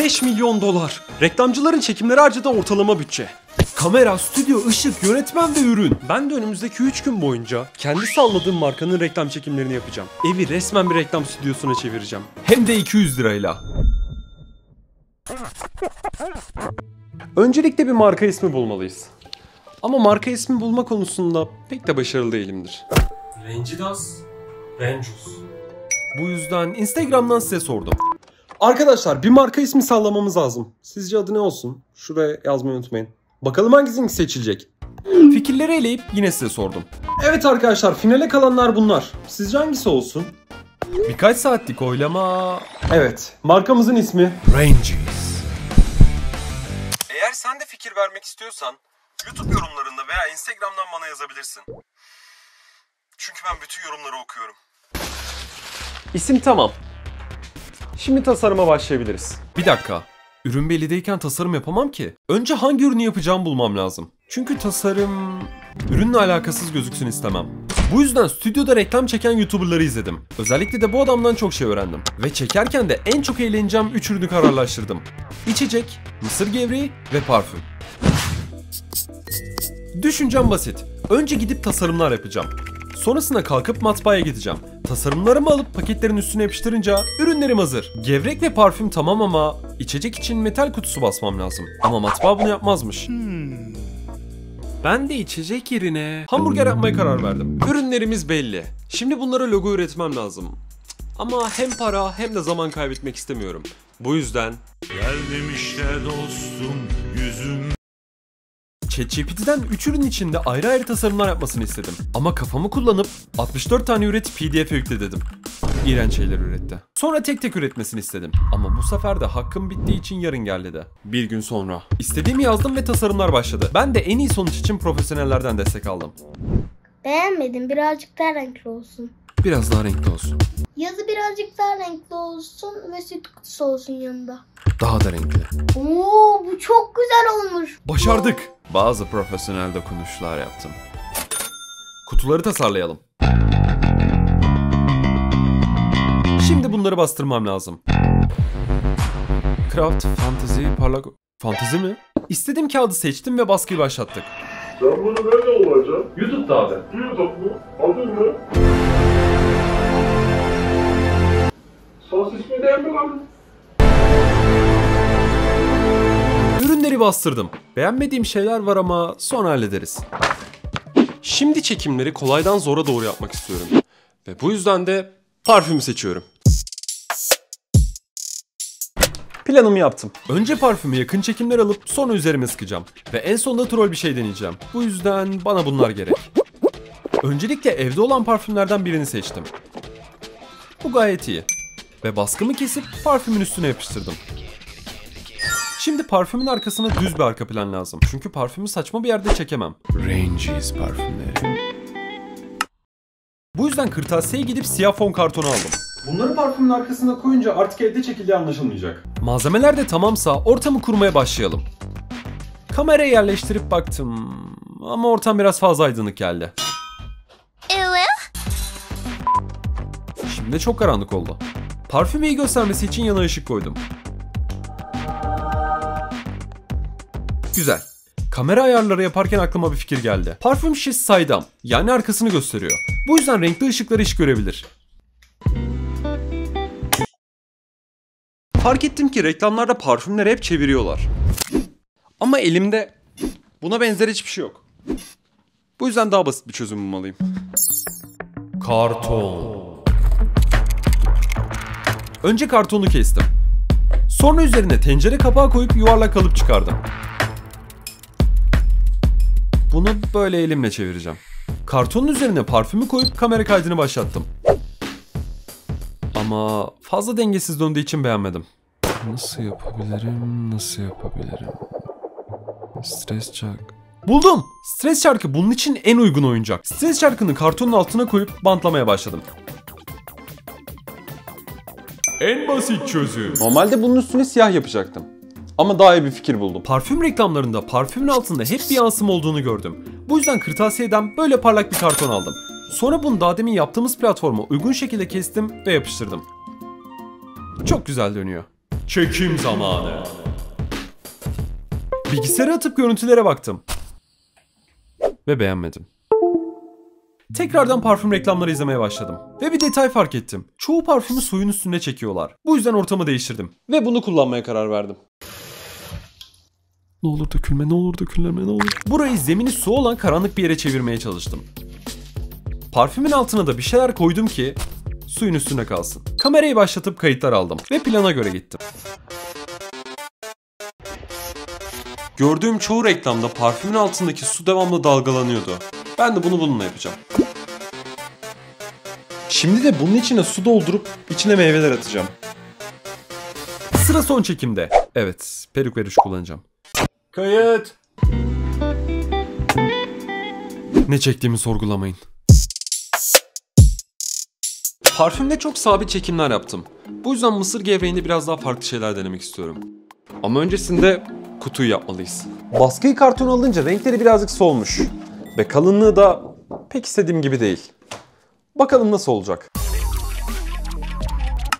5 milyon dolar. Reklamcıların çekimleri harcadığı ortalama bütçe. Kamera, stüdyo, ışık, yönetmen ve ürün. Ben de önümüzdeki 3 gün boyunca kendi salladığım markanın reklam çekimlerini yapacağım. Evi resmen bir reklam stüdyosuna çevireceğim. Hem de 200 lirayla. Öncelikle bir marka ismi bulmalıyız. Ama marka ismi bulma konusunda pek de başarılı değilimdir. Rencidas, Rencus. Bu yüzden Instagram'dan size sordum. Arkadaşlar bir marka ismi sallamamız lazım. Sizce adı ne olsun? Şuraya yazmayı unutmayın. Bakalım hangisini seçilecek? Fikirleri eleyip yine size sordum. Evet arkadaşlar, finale kalanlar bunlar. Sizce hangisi olsun? Birkaç saatlik oylama... Evet, markamızın ismi Ranges. Eğer sen de fikir vermek istiyorsan YouTube yorumlarında veya Instagram'dan bana yazabilirsin. Çünkü ben bütün yorumları okuyorum. İsim tamam. Şimdi tasarıma başlayabiliriz. Bir dakika. Ürün bellideyken tasarım yapamam ki. Önce hangi ürünü yapacağımı bulmam lazım. Çünkü tasarım... ürünle alakasız gözüksün istemem. Bu yüzden stüdyoda reklam çeken YouTuber'ları izledim. Özellikle de bu adamdan çok şey öğrendim. Ve çekerken de en çok eğleneceğim 3 ürünü kararlaştırdım. İçecek, mısır gevreği ve parfüm. Düşüncem basit. Önce gidip tasarımlar yapacağım. Sonrasında kalkıp matbaaya gideceğim. Tasarımlarımı alıp paketlerin üstüne yapıştırınca ürünlerim hazır. Gevrek ve parfüm tamam ama içecek için metal kutusu basmam lazım. Ama matbaa bunu yapmazmış. Ben de içecek yerine hamburger yapmaya karar verdim. Ürünlerimiz belli. Şimdi bunlara logo üretmem lazım. Ama hem para hem de zaman kaybetmek istemiyorum. Bu yüzden... Geldim işte dostum yüzüm. ChatGPT'den 3 ürün içinde ayrı ayrı tasarımlar yapmasını istedim. Ama kafamı kullanıp 64 tane üretip PDF'e yükle dedim. İğrenç şeyler üretti. Sonra tek tek üretmesini istedim. Ama bu sefer de hakkım bittiği için yarın gel dedi. Bir gün sonra. İstediğimi yazdım ve tasarımlar başladı. Ben de en iyi sonuç için profesyonellerden destek aldım. Beğenmedim. Birazcık daha renkli olsun. Biraz daha renkli olsun. Yazı birazcık daha renkli olsun ve süt kutusu olsun yanında. Daha da renkli. Oo, bu çok güzel olmuş. Başardık. Bazı profesyonel dokunuşlar yaptım. Kutuları tasarlayalım. Şimdi bunları bastırmam lazım. Craft, Fantasy, parlak... Fantezi mi? İstediğim kağıdı seçtim ve baskıyı başlattık. Sen bunu nerede olacaksın? YouTube'da abi. YouTube mu? Adın ne? Sos ismi değil mi lan? Ürünleri bastırdım. Beğenmediğim şeyler var ama sonra hallederiz. Şimdi çekimleri kolaydan zora doğru yapmak istiyorum. Ve bu yüzden de parfümü seçiyorum. Planımı yaptım. Önce parfümü yakın çekimler alıp sonra üzerime sıkacağım. Ve en sonunda troll bir şey deneyeceğim. Bu yüzden bana bunlar gerek. Öncelikle evde olan parfümlerden birini seçtim. Bu gayet iyi. Ve baskımı kesip parfümün üstüne yapıştırdım. Şimdi parfümün arkasına düz bir arka plan lazım. Çünkü parfümü saçma bir yerde çekemem. Ranges parfümleri. Bu yüzden kırtasiyeye gidip siyah fon kartonu aldım. Bunları parfümün arkasına koyunca artık evde çekildiği anlaşılmayacak. Malzemeler de tamamsa ortamı kurmaya başlayalım. Kamerayı yerleştirip baktım ama ortam biraz fazla aydınlık geldi. Şimdi çok karanlık oldu. Parfümü iyi göstermesi için yana ışık koydum. Güzel. Kamera ayarları yaparken aklıma bir fikir geldi. Parfüm şişesi saydam, yani arkasını gösteriyor. Bu yüzden renkli ışıkları iş görebilir. Fark ettim ki reklamlarda parfümleri hep çeviriyorlar. Ama elimde buna benzer hiçbir şey yok. Bu yüzden daha basit bir çözüm bulmalıyım. Karton. Önce kartonu kestim. Sonra üzerine tencere kapağı koyup yuvarlak kalıp çıkardım. Bunu böyle elimle çevireceğim. Kartonun üzerine parfümü koyup kamera kaydını başlattım. Ama fazla dengesiz döndüğü için beğenmedim. Nasıl yapabilirim? Stres çarkı. Buldum! Stres çarkı bunun için en uygun oyuncak. Stres çarkını kartonun altına koyup bantlamaya başladım. En basit çözüm. Normalde bunun üstüne siyah yapacaktım. Ama daha iyi bir fikir buldum. Parfüm reklamlarında parfümün altında hep bir yansıma olduğunu gördüm. Bu yüzden kırtasiyeden böyle parlak bir karton aldım. Sonra bunu daha demin yaptığımız platforma uygun şekilde kestim ve yapıştırdım. Çok güzel dönüyor. Çekim zamanı. Bilgisayarı atıp görüntülere baktım. Ve beğenmedim. Tekrardan parfüm reklamları izlemeye başladım. Ve bir detay fark ettim. Çoğu parfümü suyun üstünde çekiyorlar. Bu yüzden ortamı değiştirdim. Ve bunu kullanmaya karar verdim. Ne olur dökülme, ne olur dökülme, ne olur. Burayı zemini su olan karanlık bir yere çevirmeye çalıştım. Parfümün altına da bir şeyler koydum ki suyun üstüne kalsın. Kamerayı başlatıp kayıtlar aldım ve plana göre gittim. Gördüğüm çoğu reklamda parfümün altındaki su devamlı dalgalanıyordu. Ben de bunu bununla yapacağım. Şimdi de bunun içine su doldurup içine meyveler atacağım. Sıra son çekimde. Evet, peruk ve ruj kullanacağım. Kayıt. Ne çektiğimi sorgulamayın. Parfümde çok sabit çekimler yaptım. Bu yüzden mısır gevreğinde biraz daha farklı şeyler denemek istiyorum. Ama öncesinde kutuyu yapmalıyız. Baskıyı kartona alınca renkleri birazcık solmuş. Ve kalınlığı da pek istediğim gibi değil. Bakalım nasıl olacak.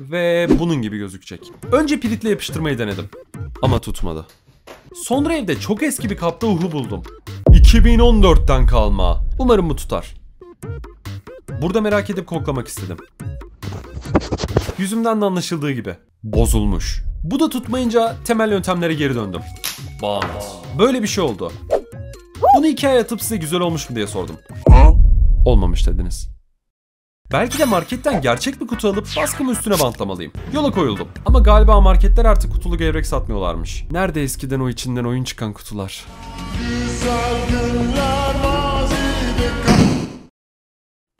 Ve bunun gibi gözükecek. Önce piritle yapıştırmayı denedim. Ama tutmadı. Sonra evde çok eski bir kapta uhu buldum. 2014'ten kalma. Umarım bu tutar. Burada merak edip koklamak istedim. Yüzümden de anlaşıldığı gibi. Bozulmuş. Bu da tutmayınca temel yöntemlere geri döndüm. Bant. Böyle bir şey oldu. Bunu 2 ay atıp size güzel olmuş mu diye sordum. Olmamış dediniz. Belki de marketten gerçek bir kutu alıp baskımı üstüne bantlamalıyım. Yola koyuldum. Ama galiba marketler artık kutulu gevrek satmıyorlarmış. Nerede eskiden o içinden oyun çıkan kutular?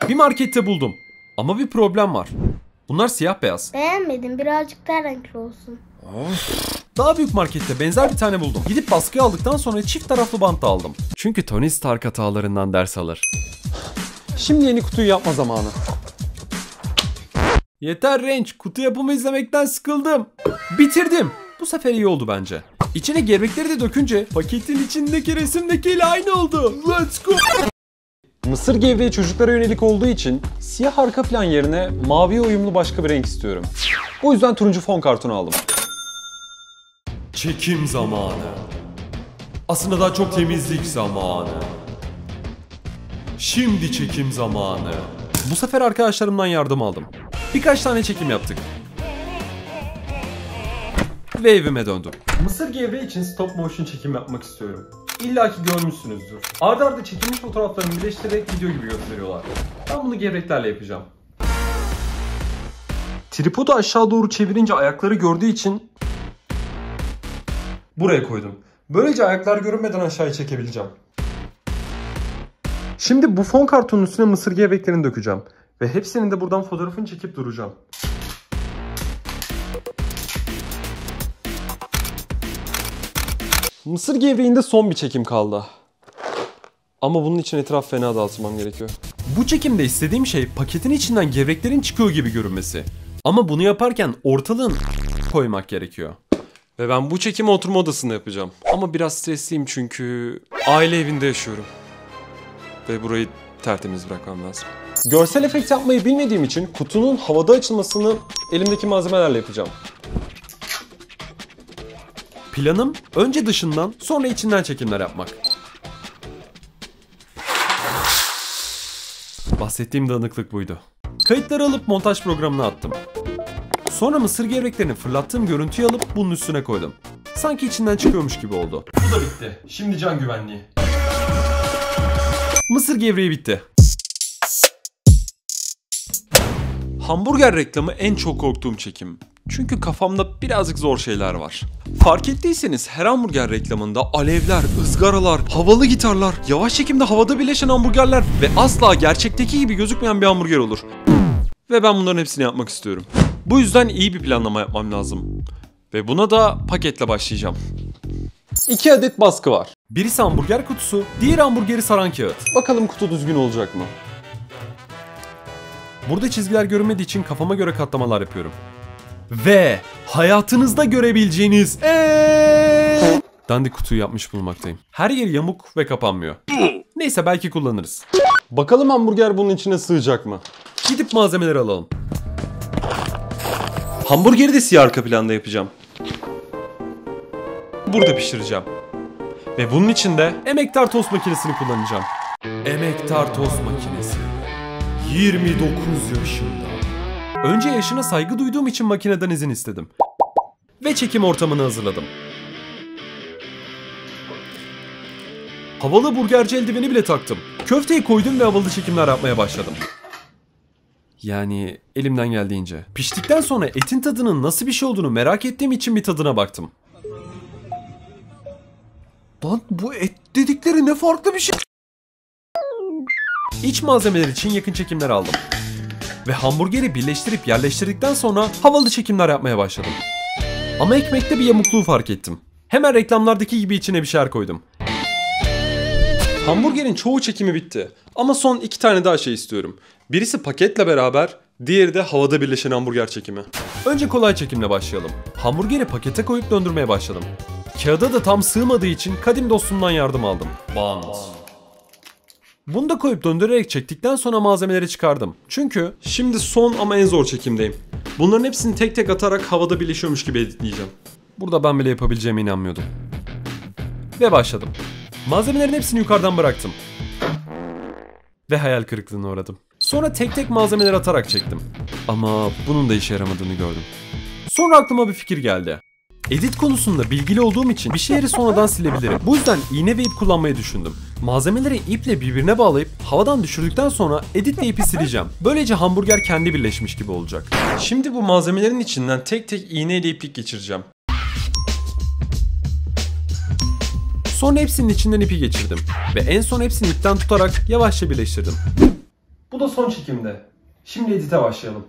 Bir markette buldum. Ama bir problem var. Bunlar siyah beyaz. Beğenmedim. Birazcık daha renkli olsun. Daha büyük markette benzer bir tane buldum. Gidip baskıyı aldıktan sonra çift taraflı bant da aldım. Çünkü Tony Stark hatalarından ders alır. Şimdi yeni kutuyu yapma zamanı. Yeter Range, kutu yapımı izlemekten sıkıldım. Bitirdim. Bu sefer iyi oldu bence. İçine gevrekleri de dökünce paketin içindeki resimdekiyle aynı oldu. Let's go. Mısır gevreği çocuklara yönelik olduğu için siyah arka plan yerine maviye uyumlu başka bir renk istiyorum. O yüzden turuncu fon kartonu aldım. Çekim zamanı. Aslında daha çok temizlik zamanı. Şimdi çekim zamanı. Bu sefer arkadaşlarımdan yardım aldım. Birkaç tane çekim yaptık. Ve evime döndüm. Mısır gevreği için stop motion çekim yapmak istiyorum. İlla ki görmüşsünüzdür. Arda arda çekilmiş fotoğraflarını birleştirerek video gibi gösteriyorlar. Ben bunu gevreklerle yapacağım. Tripodu aşağı doğru çevirince ayakları gördüğü için buraya koydum. Böylece ayaklar görünmeden aşağıya çekebileceğim. Şimdi bu fon kartonun üstüne mısır gevreklerini dökeceğim. Ve hepsinin de buradan fotoğrafını çekip duracağım. Mısır gevreğinde son bir çekim kaldı. Ama bunun için etraf fena dağıtmam gerekiyor. Bu çekimde istediğim şey paketin içinden gevreklerin çıkıyor gibi görünmesi. Ama bunu yaparken ortalığın koymak gerekiyor. Ve ben bu çekimi oturma odasında yapacağım. Ama biraz stresliyim çünkü aile evinde yaşıyorum. Ve burayı tertemiz bırakmam lazım. Görsel efekt yapmayı bilmediğim için kutunun havada açılmasını elimdeki malzemelerle yapacağım. Planım önce dışından sonra içinden çekimler yapmak. Bahsettiğim dağınıklık buydu. Kayıtları alıp montaj programına attım. Sonra mısır gevreklerini fırlattığım görüntüyü alıp bunun üstüne koydum. Sanki içinden çıkıyormuş gibi oldu. Bu da bitti. Şimdi can güvenliği. Mısır gevreği bitti. Hamburger reklamı en çok korktuğum çekim. Çünkü kafamda birazcık zor şeyler var. Fark ettiyseniz her hamburger reklamında alevler, ızgaralar, havalı gitarlar, yavaş çekimde havada birleşen hamburgerler ve asla gerçekteki gibi gözükmeyen bir hamburger olur. Ve ben bunların hepsini yapmak istiyorum. Bu yüzden iyi bir planlama yapmam lazım. Ve buna da paketle başlayacağım. 2 adet baskı var. Birisi hamburger kutusu, diğeri hamburgeri saran kağıt. Bakalım kutu düzgün olacak mı? Burada çizgiler görünmediği için kafama göre katlamalar yapıyorum. Ve hayatınızda görebileceğiniz dandik kutuyu yapmış bulunmaktayım. Her yer yamuk ve kapanmıyor. Neyse belki kullanırız. Bakalım hamburger bunun içine sığacak mı? Gidip malzemeleri alalım. Hamburgeri de siyah arka planda yapacağım. burada pişireceğim. Ve bunun için de emektar tost makinesini kullanacağım. Emektar tost makinesi. 29 yaşında. Önce yaşına saygı duyduğum için makineden izin istedim. Ve çekim ortamını hazırladım. Havalı burgerci eldiveni bile taktım. Köfteyi koydum ve havalı çekimler yapmaya başladım. Yani elimden geldiğince. Piştikten sonra etin tadının nasıl bir şey olduğunu merak ettiğim için bir tadına baktım. Lan bu et dedikleri ne farklı bir şey. İç malzemeler için yakın çekimler aldım. Ve hamburgeri birleştirip yerleştirdikten sonra havalı çekimler yapmaya başladım. Ama ekmekte bir yamukluğu fark ettim. Hemen reklamlardaki gibi içine bir şeyler koydum. Hamburgerin çoğu çekimi bitti. Ama son 2 tane daha şey istiyorum. Birisi paketle beraber, diğeri de havada birleşen hamburger çekimi. Önce kolay çekimle başlayalım. Hamburgeri pakete koyup döndürmeye başladım. Kağıda da tam sığmadığı için kadim dostumdan yardım aldım. Bant. Bunu da koyup döndürerek çektikten sonra malzemeleri çıkardım. Çünkü şimdi son ama en zor çekimdeyim. Bunların hepsini tek tek atarak havada birleşiyormuş gibi editleyeceğim. Burada ben bile yapabileceğime inanmıyordum. Ve başladım. Malzemelerin hepsini yukarıdan bıraktım. Ve hayal kırıklığına uğradım. Sonra tek tek malzemeleri atarak çektim. Ama bunun da işe yaramadığını gördüm. Sonra aklıma bir fikir geldi. Edit konusunda bilgili olduğum için bir şeyleri sonradan silebilirim. Bu yüzden iğne ve ip kullanmayı düşündüm. Malzemeleri iple birbirine bağlayıp havadan düşürdükten sonra editle ipi sileceğim. Böylece hamburger kendi birleşmiş gibi olacak. Şimdi bu malzemelerin içinden tek tek iğne ile iplik geçireceğim. Sonra hepsinin içinden ipi geçirdim. Ve en son hepsini ipten tutarak yavaşça birleştirdim. Bu da son çekimde. Şimdi edite başlayalım.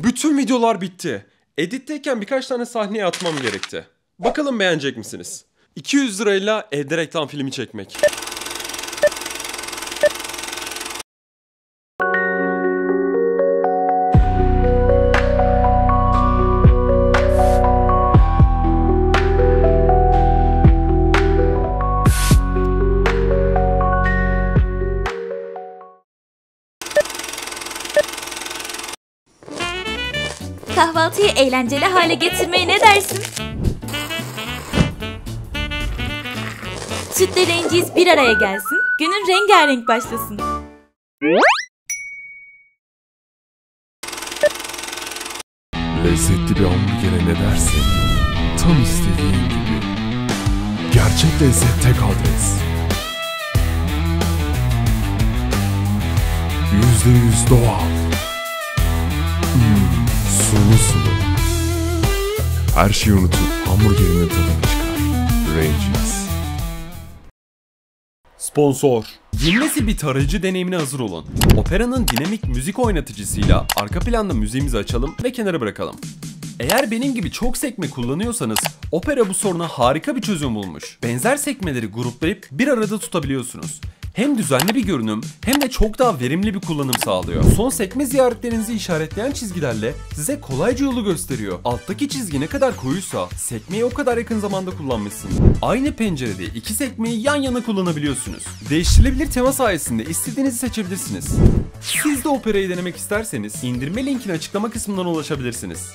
Bütün videolar bitti. Editteyken birkaç tane sahneye atmam gerekti. Bakalım beğenecek misiniz? 200 lirayla evde reklam filmi çekmek. Kahvaltıyı eğlenceli hale getirmeye ne dersin? Sütle renciz bir araya gelsin, günün rengarenk başlasın. Lezzetli bir hamburgere ne dersin? Tam istediğin gibi. Gerçek lezzet tek adres. %100 doğal. Sulu sulu. Her şeyi unutup hamburgerinin tadını çıkar. Ranges. Sponsor. Yeni nesil bir tarayıcı deneyimine hazır olun. Opera'nın dinamik müzik oynatıcısıyla arka planda müziğimizi açalım ve kenara bırakalım. Eğer benim gibi çok sekme kullanıyorsanız Opera bu soruna harika bir çözüm bulmuş. Benzer sekmeleri gruplayıp bir arada tutabiliyorsunuz. Hem düzenli bir görünüm hem de çok daha verimli bir kullanım sağlıyor. Son sekme ziyaretlerinizi işaretleyen çizgilerle size kolayca yolu gösteriyor. Alttaki çizgi ne kadar koyuysa sekmeyi o kadar yakın zamanda kullanmışsınız. Aynı pencerede iki sekmeyi yan yana kullanabiliyorsunuz. Değiştirilebilir tema sayesinde istediğinizi seçebilirsiniz. Siz de Opera'yı denemek isterseniz indirme linkine açıklama kısmından ulaşabilirsiniz.